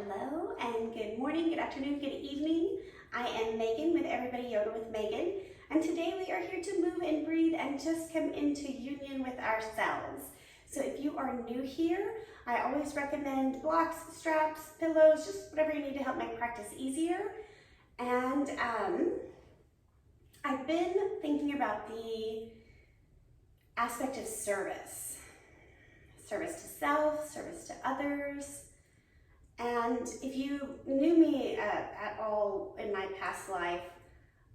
Hello and good morning, good afternoon, good evening. I am Megan with Everybody Yoga with Megan, and today we are here to move and breathe and just come into union with ourselves. So if you are new here, I always recommend blocks, straps, pillows, just whatever you need to help make practice easier. And I've been thinking about the aspect of service. Service to self, service to others. And if you knew me at all in my past life,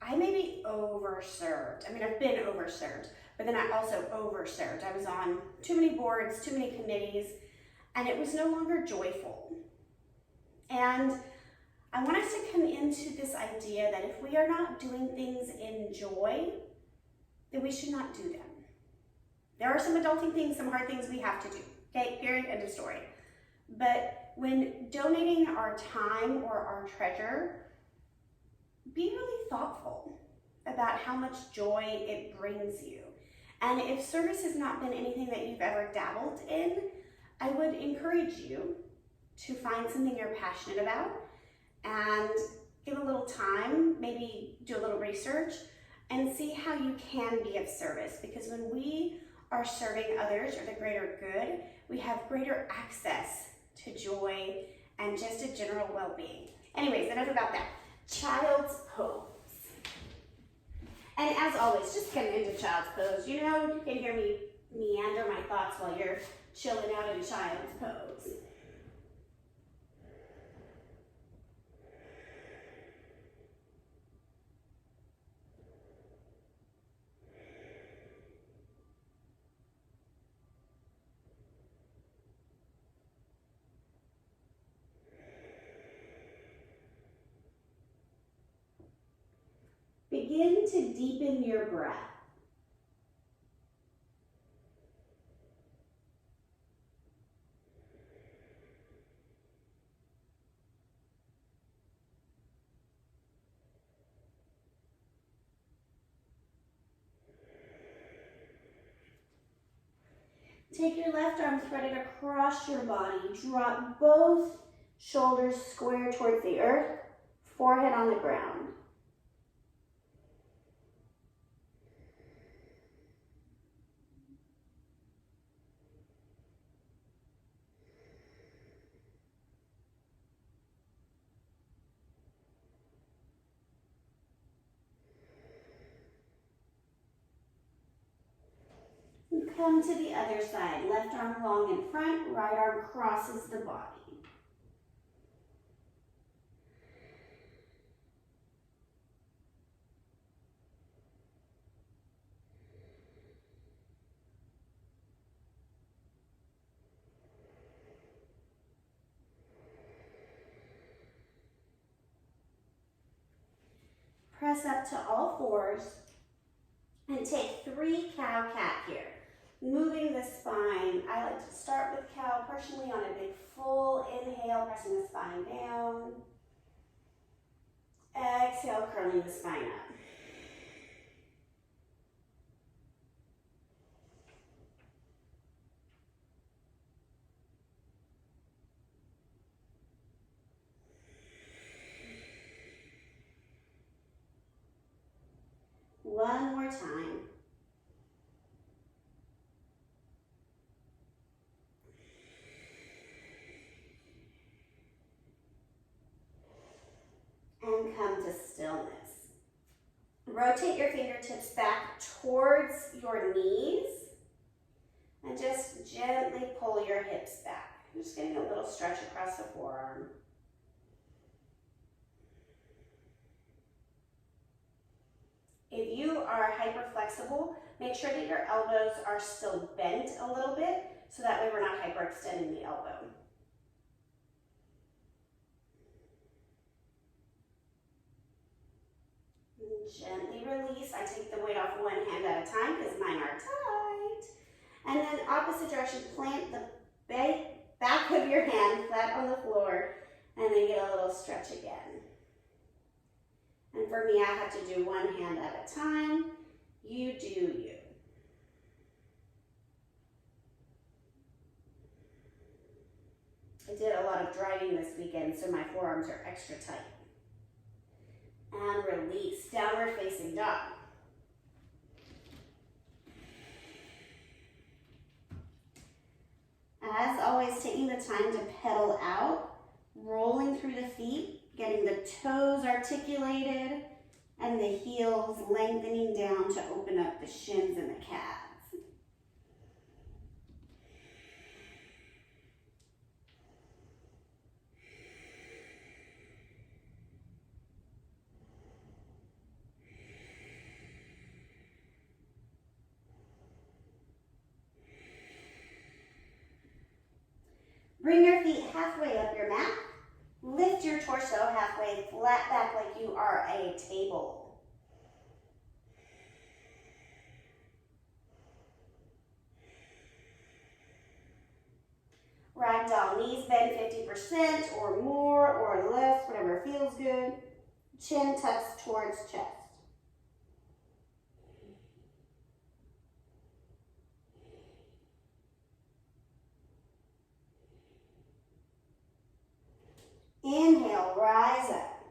I may be overserved. I mean, I've been overserved, but then I also overserved. I was on too many boards, too many committees, and it was no longer joyful. And I want us to come into this idea that if we are not doing things in joy, then we should not do them. There are some adulting things, some hard things we have to do, okay? Period, end of story. But when donating our time or our treasure, be really thoughtful about how much joy it brings you. And if service has not been anything that you've ever dabbled in, I would encourage you to find something you're passionate about and give a little time, maybe do a little research and see how you can be of service. Because when we are serving others or the greater good, we have greater access to joy and just a general well-being. Anyways, enough about that. Child's pose. And as always, just come into child's pose. You know, you can hear me meander my thoughts while you're chilling out in child's pose. Begin to deepen your breath. Take your left arm threaded across your body. Drop both shoulders square towards the earth, forehead on the ground. Come to the other side. Left arm long in front, right arm crosses the body. Press up to all fours and take 3 cow-cat here. Moving the spine. I like to start with cow personally on a big full inhale, pressing the spine down. Exhale, curling the spine up. One more time. And come to stillness. Rotate your fingertips back towards your knees and just gently pull your hips back. I'm just getting a little stretch across the forearm. If you are hyper flexible, make sure that your elbows are still bent a little bit so that way we're not hyperextending the elbow. Gently release. I take the weight off one hand at a time because mine are tight. And then opposite direction, plant the back of your hand flat on the floor and then get a little stretch again. And for me, I have to do one hand at a time. You do you. I did a lot of driving this weekend, so my forearms are extra tight. And release, downward facing dog. As always, taking the time to pedal out, rolling through the feet, getting the toes articulated, and the heels lengthening down to open up the shins and the calves. Bring your feet halfway up your mat. Lift your torso halfway flat back like you are a table. Ragdoll, knees bend 50% or more or less, whatever feels good. Chin tucks towards chest. Inhale, rise up.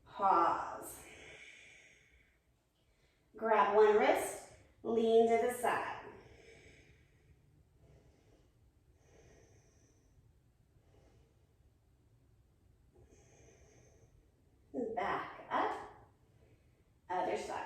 Pause. Grab one wrist, lean to the side. Back up. Other side.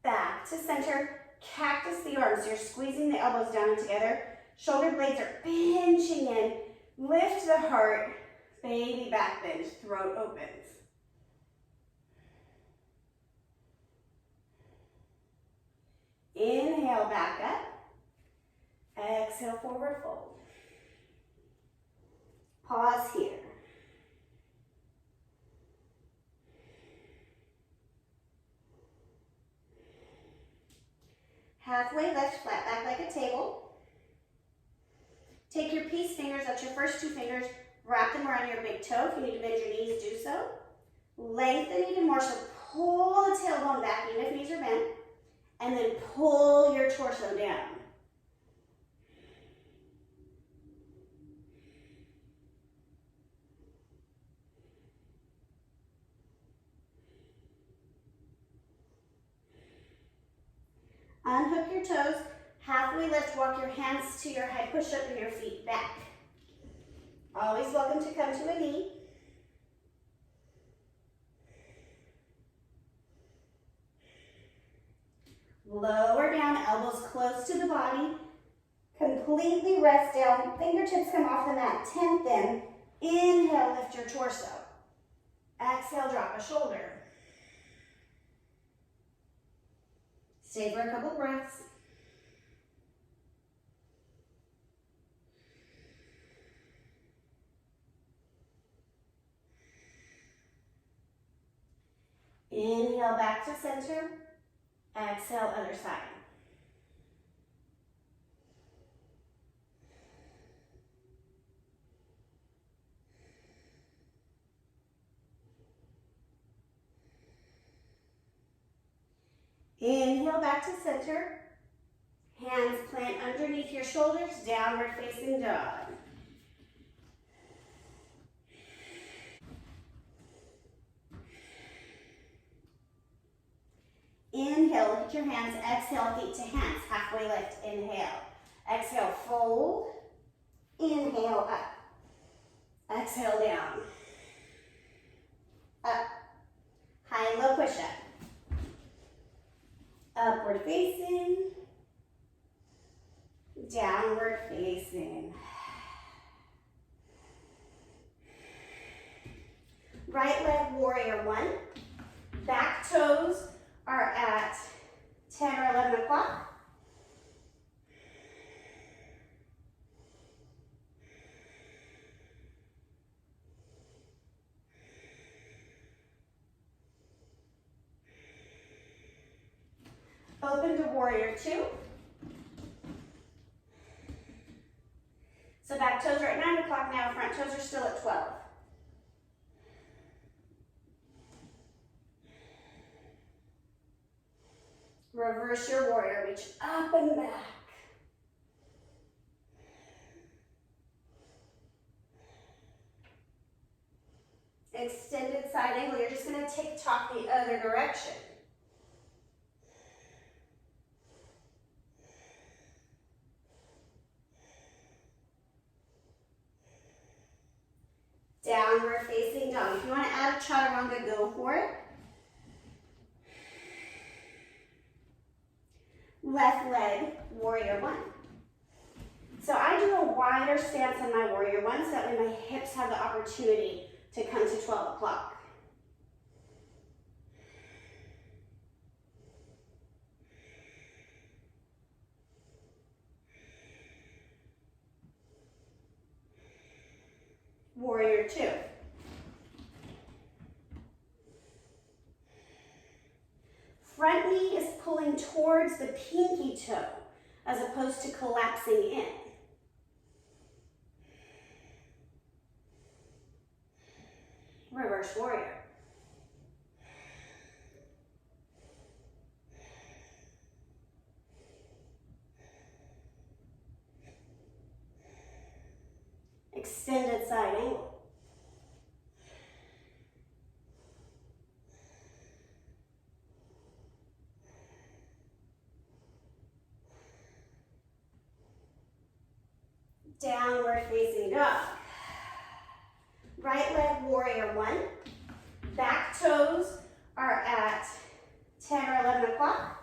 Back to center. Cactus the arms. You're squeezing the elbows down and together. Shoulder blades are pinching in. Lift the heart. Baby back bend. Throat opens. Inhale, back up. Exhale, forward fold. Pause here. Halfway lift, flat back like a table. Take your peace fingers, that's your first two fingers, wrap them around your big toe. If you need to bend your knees, do so. Lengthen even more, so pull the tailbone back, even if knees are bent, and then pull your torso down. Unhook your toes, halfway lift, walk your hands to your head, push up and your feet back. Always welcome to come to a knee. Lower down, elbows close to the body. Completely rest down, fingertips come off the mat, 10th in. Inhale, lift your torso. Exhale, drop a shoulder. Stay for a couple breaths. Inhale, back to center. Exhale, other side. Inhale, back to center. Hands plant underneath your shoulders, downward facing dog. Inhale, lift your hands, exhale, feet to hands, halfway lift, inhale. Exhale, fold, inhale, up. Exhale, down. Up, high and low push-up. Upward facing, downward facing. Right leg, warrior one. Back toes are at 10 or 11 o'clock. Open to warrior two. So back toes are at 9 o'clock now, front toes are still at 12. Reverse your warrior, reach up and back. Extended side angle, you're just going to tick-tock the other direction. Downward facing dog. If you want to add a chaturanga, go for it. Left leg, warrior one. So I do a wider stance on my warrior one so that way my hips have the opportunity to come to 12 o'clock. Warrior two. Front knee is pulling towards the pinky toe as opposed to collapsing in. Reverse warrior. Extended side angle. Downward facing dog. Right leg, warrior one. Back toes are at 10 or 11 o'clock.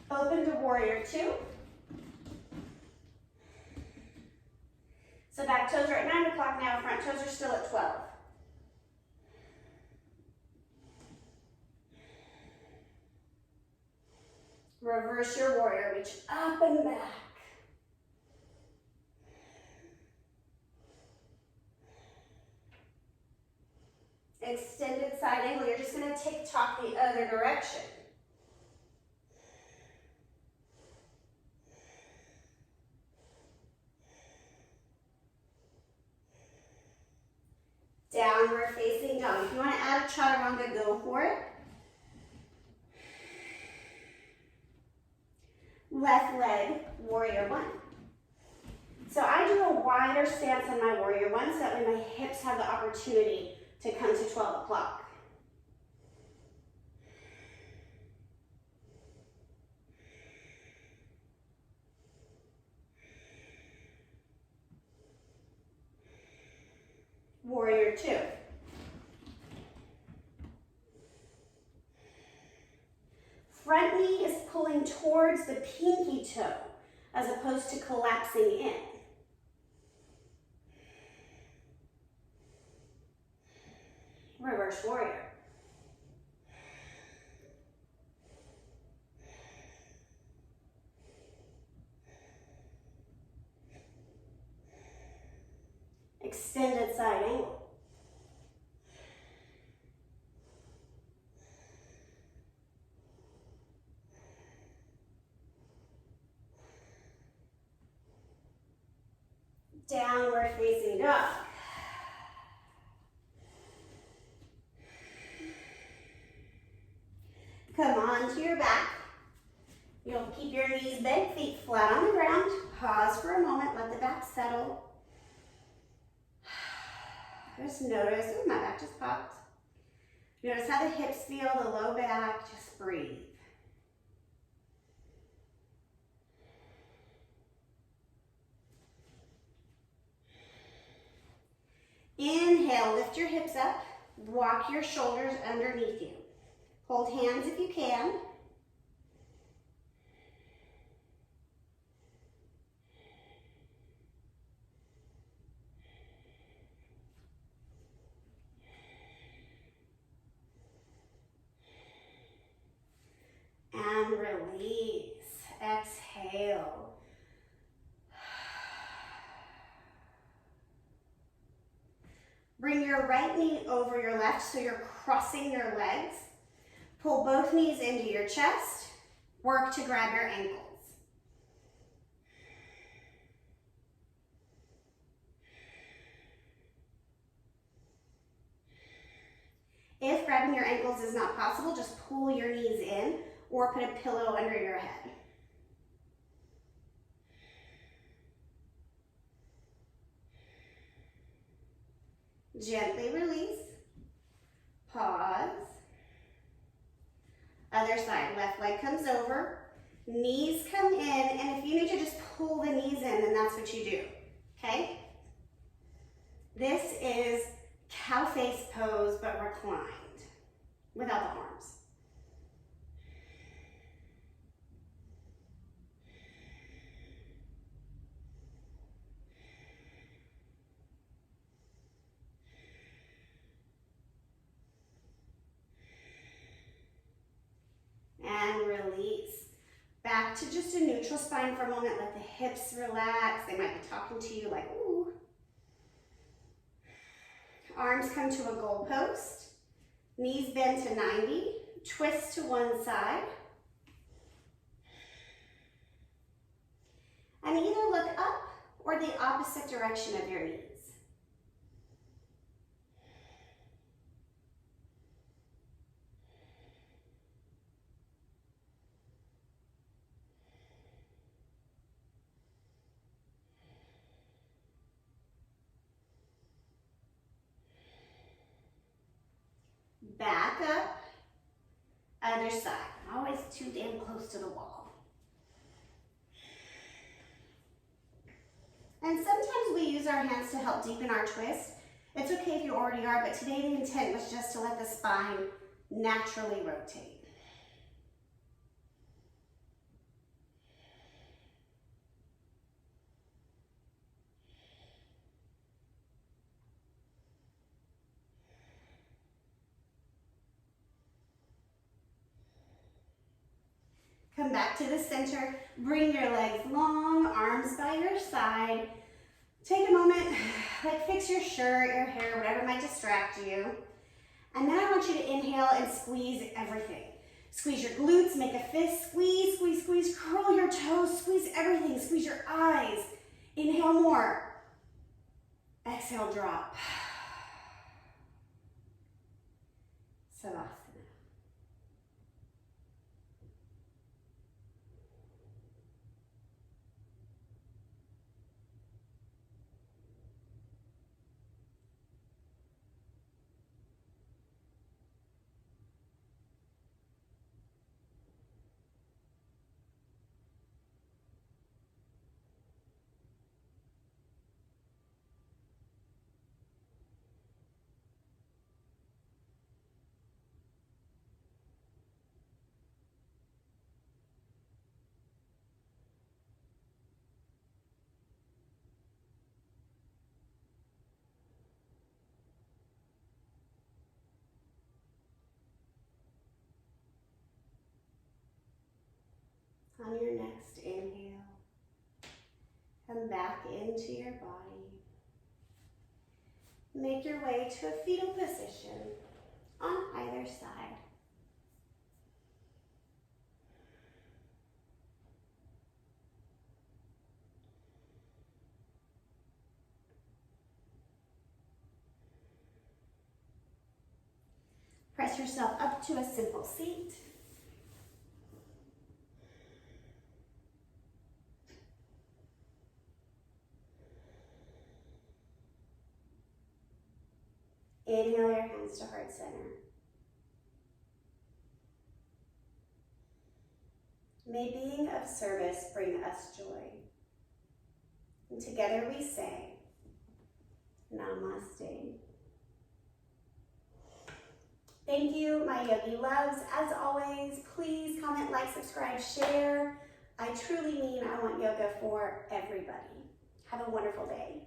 Open to warrior two. So back toes are at 9 o'clock now, front toes are still at 12. Reverse your warrior, reach up and back. Extended side angle, you're just going to tick-tock the other direction. Downward facing dog. If you want to add a chaturanga, go for it. Left leg, warrior one. So I do a wider stance on my warrior one so that way my hips have the opportunity to come to 12 o'clock. Warrior two. Front knee is pulling towards the pinky toe as opposed to collapsing in. Reverse warrior. Extended side angle. Downward facing dog. Come on to your back. You'll keep your knees bent, feet flat on the ground. Pause for a moment, let the back settle. Just notice, ooh, my back just popped. Notice how the hips feel, the low back, just breathe. Inhale, lift your hips up, walk your shoulders underneath you. Hold hands if you can. And release. Exhale. Bring your right knee over your left so you're crossing your legs. Pull both knees into your chest. Work to grab your ankles. If grabbing your ankles is not possible, just pull your knees in or put a pillow under your head. Gently release. Pause. Other side, left leg comes over, knees come in, and if you need to just pull the knees in, then that's what you do, okay? This is cow face pose, but reclined, without the arms. And release. Back to just a neutral spine for a moment. Let the hips relax. They might be talking to you like, ooh. Arms come to a goalpost. Knees bend to 90. Twist to one side. And either look up or the opposite direction of your knees. Back up, other side. Always too damn close to the wall. And sometimes we use our hands to help deepen our twist. It's okay if you already are, but today the intent was just to let the spine naturally rotate. Come back to the center, bring your legs long, arms by your side. Take a moment, like fix your shirt, your hair, whatever might distract you. And then I want you to inhale and squeeze everything. Squeeze your glutes, make a fist, squeeze, squeeze, squeeze, curl your toes, squeeze everything, squeeze your eyes. Inhale more. Exhale, drop. Savasana. On your next inhale, come back into your body. Make your way to a fetal position on either side. Press yourself up to a simple seat. Inhale your hands to heart center. May being of service bring us joy. And together we say, Namaste. Thank you, my yogi loves. As always, please comment, like, subscribe, share. I truly mean I want yoga for everybody. Have a wonderful day.